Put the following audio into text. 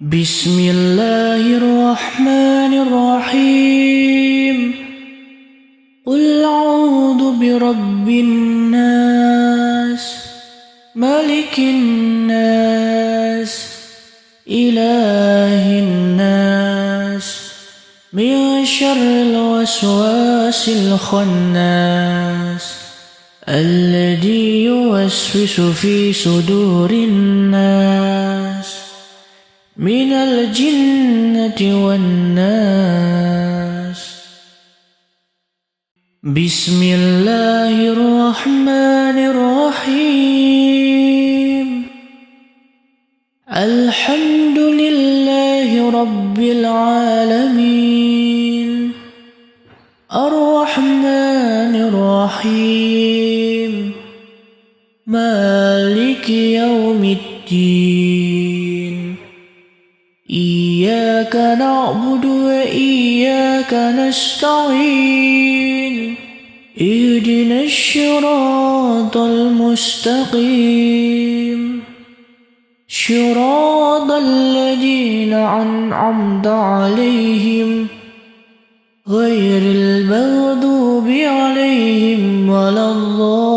بسم الله الرحمن الرحيم. قل أعوذ برب الناس ملك الناس إله الناس من شر الوسواس الخناس الذي يوسوس في صدور الناس من الجنة والناس. بسم الله الرحمن الرحيم. الحمد لله رب العالمين الرحمن الرحيم مالك يوم الدين. إياك نعبد وإياك نستعين. اهدنا الصراط المستقيم صراط الذين أنعمت عليهم غير المغضوب عليهم ولا الضالين.